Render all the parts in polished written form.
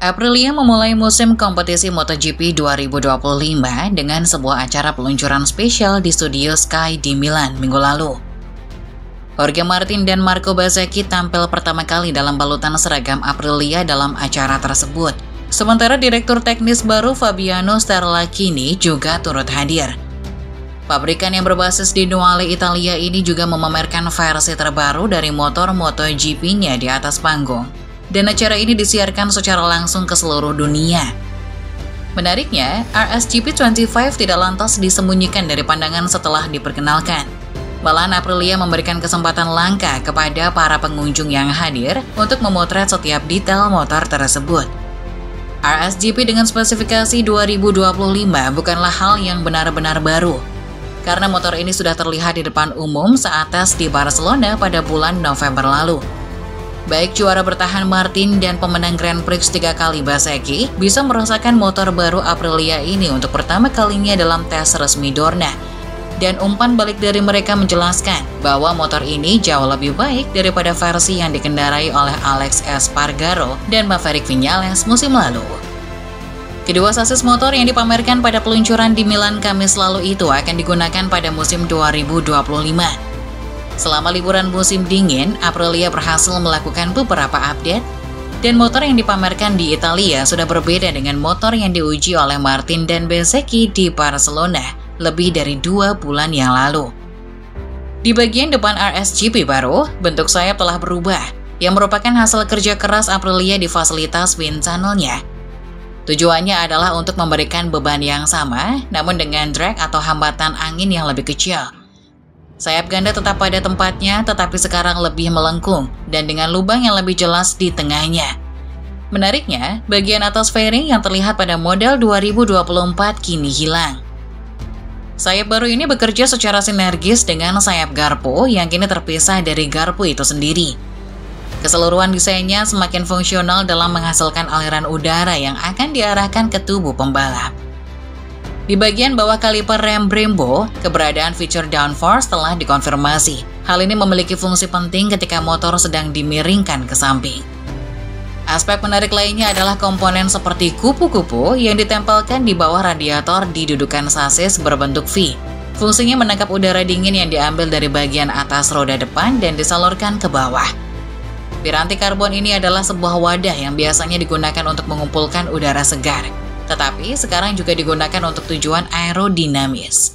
Aprilia memulai musim kompetisi MotoGP 2025 dengan sebuah acara peluncuran spesial di studio Sky di Milan minggu lalu. Jorge Martin dan Marco Bezzecchi tampil pertama kali dalam balutan seragam Aprilia dalam acara tersebut. Sementara direktur teknis baru Fabiano Sterlachini juga turut hadir. Pabrikan yang berbasis di Nuale, Italia ini juga memamerkan versi terbaru dari motor MotoGP-nya di atas panggung. Dan acara ini disiarkan secara langsung ke seluruh dunia. Menariknya, RSGP 25 tidak lantas disembunyikan dari pandangan setelah diperkenalkan. Malahan Aprilia memberikan kesempatan langka kepada para pengunjung yang hadir untuk memotret setiap detail motor tersebut. RSGP dengan spesifikasi 2025 bukanlah hal yang benar-benar baru, karena motor ini sudah terlihat di depan umum saat tes di Barcelona pada bulan November lalu. Baik juara bertahan Martin dan pemenang Grand Prix 3 kali Bezzecchi bisa merasakan motor baru Aprilia ini untuk pertama kalinya dalam tes resmi Dorna. Dan umpan balik dari mereka menjelaskan bahwa motor ini jauh lebih baik daripada versi yang dikendarai oleh Alex Espargaro dan Maverick Viñales musim lalu. Kedua sasis motor yang dipamerkan pada peluncuran di Milan Kamis lalu itu akan digunakan pada musim 2025. Selama liburan musim dingin, Aprilia berhasil melakukan beberapa update, dan motor yang dipamerkan di Italia sudah berbeda dengan motor yang diuji oleh Martin dan Bezzecchi di Barcelona lebih dari 2 bulan yang lalu. Di bagian depan RSGP baru, bentuk sayap telah berubah, yang merupakan hasil kerja keras Aprilia di fasilitas wind tunnel-nya. Tujuannya adalah untuk memberikan beban yang sama, namun dengan drag atau hambatan angin yang lebih kecil. Sayap ganda tetap pada tempatnya, tetapi sekarang lebih melengkung dan dengan lubang yang lebih jelas di tengahnya. Menariknya, bagian atas fairing yang terlihat pada model 2024 kini hilang. Sayap baru ini bekerja secara sinergis dengan sayap garpu yang kini terpisah dari garpu itu sendiri. Keseluruhan desainnya semakin fungsional dalam menghasilkan aliran udara yang akan diarahkan ke tubuh pembalap. Di bagian bawah kaliper rem Brembo, keberadaan fitur downforce telah dikonfirmasi. Hal ini memiliki fungsi penting ketika motor sedang dimiringkan ke samping. Aspek menarik lainnya adalah komponen seperti kupu-kupu yang ditempelkan di bawah radiator di dudukan sasis berbentuk V. Fungsinya menangkap udara dingin yang diambil dari bagian atas roda depan dan disalurkan ke bawah. Piranti karbon ini adalah sebuah wadah yang biasanya digunakan untuk mengumpulkan udara segar, tetapi sekarang juga digunakan untuk tujuan aerodinamis.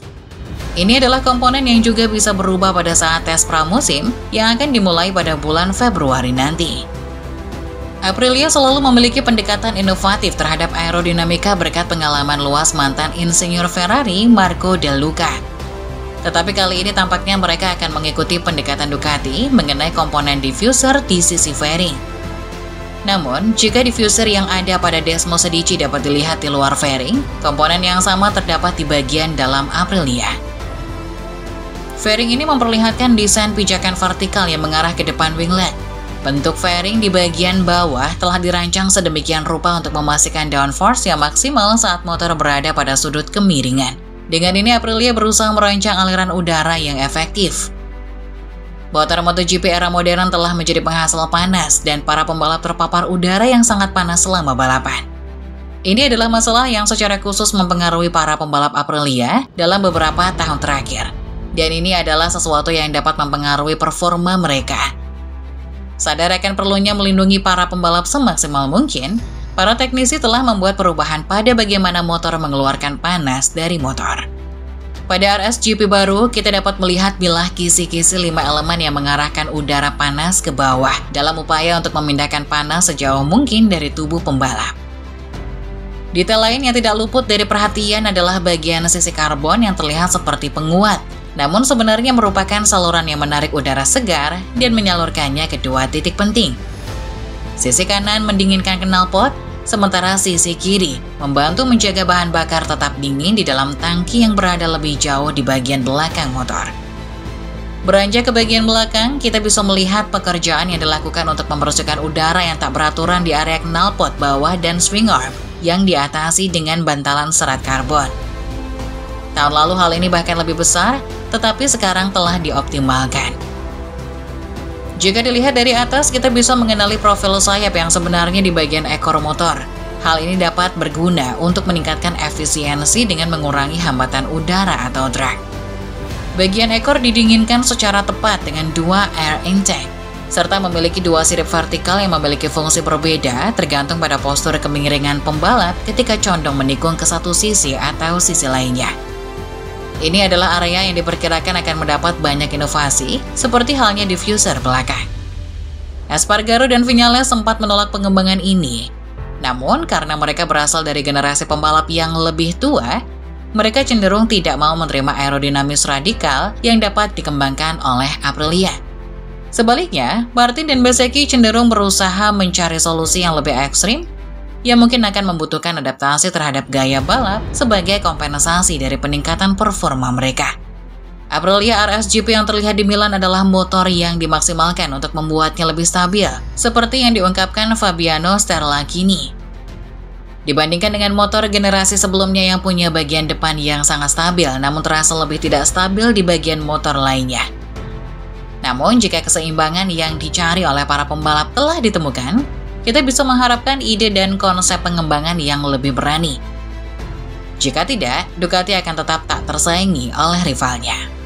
Ini adalah komponen yang juga bisa berubah pada saat tes pramusim yang akan dimulai pada bulan Februari nanti. Aprilia selalu memiliki pendekatan inovatif terhadap aerodinamika berkat pengalaman luas mantan insinyur Ferrari Marco Del Luca. Tetapi kali ini tampaknya mereka akan mengikuti pendekatan Ducati mengenai komponen diffuser di sisi fairing. Namun, jika diffuser yang ada pada Desmos Medici dapat dilihat di luar fairing, komponen yang sama terdapat di bagian dalam Aprilia. Fairing ini memperlihatkan desain pijakan vertikal yang mengarah ke depan winglet. Bentuk fairing di bagian bawah telah dirancang sedemikian rupa untuk memastikan downforce yang maksimal saat motor berada pada sudut kemiringan. Dengan ini Aprilia berusaha merancang aliran udara yang efektif. Motor MotoGP era modern telah menjadi penghasil panas dan para pembalap terpapar udara yang sangat panas selama balapan. Ini adalah masalah yang secara khusus mempengaruhi para pembalap Aprilia dalam beberapa tahun terakhir. Dan ini adalah sesuatu yang dapat mempengaruhi performa mereka. Sadar akan perlunya melindungi para pembalap semaksimal mungkin, para teknisi telah membuat perubahan pada bagaimana motor mengeluarkan panas dari motor. Pada RSGP baru, kita dapat melihat bilah kisi-kisi 5 elemen yang mengarahkan udara panas ke bawah dalam upaya untuk memindahkan panas sejauh mungkin dari tubuh pembalap. Detail lain yang tidak luput dari perhatian adalah bagian sisi karbon yang terlihat seperti penguat, namun sebenarnya merupakan saluran yang menarik udara segar dan menyalurkannya ke 2 titik penting. Sisi kanan mendinginkan knalpot, sementara sisi kiri membantu menjaga bahan bakar tetap dingin di dalam tangki yang berada lebih jauh di bagian belakang motor. Beranjak ke bagian belakang, kita bisa melihat pekerjaan yang dilakukan untuk membersihkan udara yang tak beraturan di area knalpot bawah dan swing arm yang diatasi dengan bantalan serat karbon. Tahun lalu hal ini bahkan lebih besar, tetapi sekarang telah dioptimalkan. Jika dilihat dari atas, kita bisa mengenali profil sayap yang sebenarnya di bagian ekor motor. Hal ini dapat berguna untuk meningkatkan efisiensi dengan mengurangi hambatan udara atau drag. Bagian ekor didinginkan secara tepat dengan 2 air intake, serta memiliki 2 sirip vertikal yang memiliki fungsi berbeda tergantung pada postur kemiringan pembalap ketika condong menikung ke satu sisi atau sisi lainnya. Ini adalah area yang diperkirakan akan mendapat banyak inovasi, seperti halnya diffuser belakang. Espargaro dan Viñales sempat menolak pengembangan ini. Namun, karena mereka berasal dari generasi pembalap yang lebih tua, mereka cenderung tidak mau menerima aerodinamis radikal yang dapat dikembangkan oleh Aprilia. Sebaliknya, Martin dan Bezzecchi cenderung berusaha mencari solusi yang lebih ekstrim, yang mungkin akan membutuhkan adaptasi terhadap gaya balap sebagai kompensasi dari peningkatan performa mereka. Aprilia RSGP yang terlihat di Milan adalah motor yang dimaksimalkan untuk membuatnya lebih stabil, seperti yang diungkapkan Fabiano Sterlachini. Dibandingkan dengan motor generasi sebelumnya yang punya bagian depan yang sangat stabil, namun terasa lebih tidak stabil di bagian motor lainnya. Namun, jika keseimbangan yang dicari oleh para pembalap telah ditemukan, kita bisa mengharapkan ide dan konsep pengembangan yang lebih berani. Jika tidak, Ducati akan tetap tak tersaingi oleh rivalnya.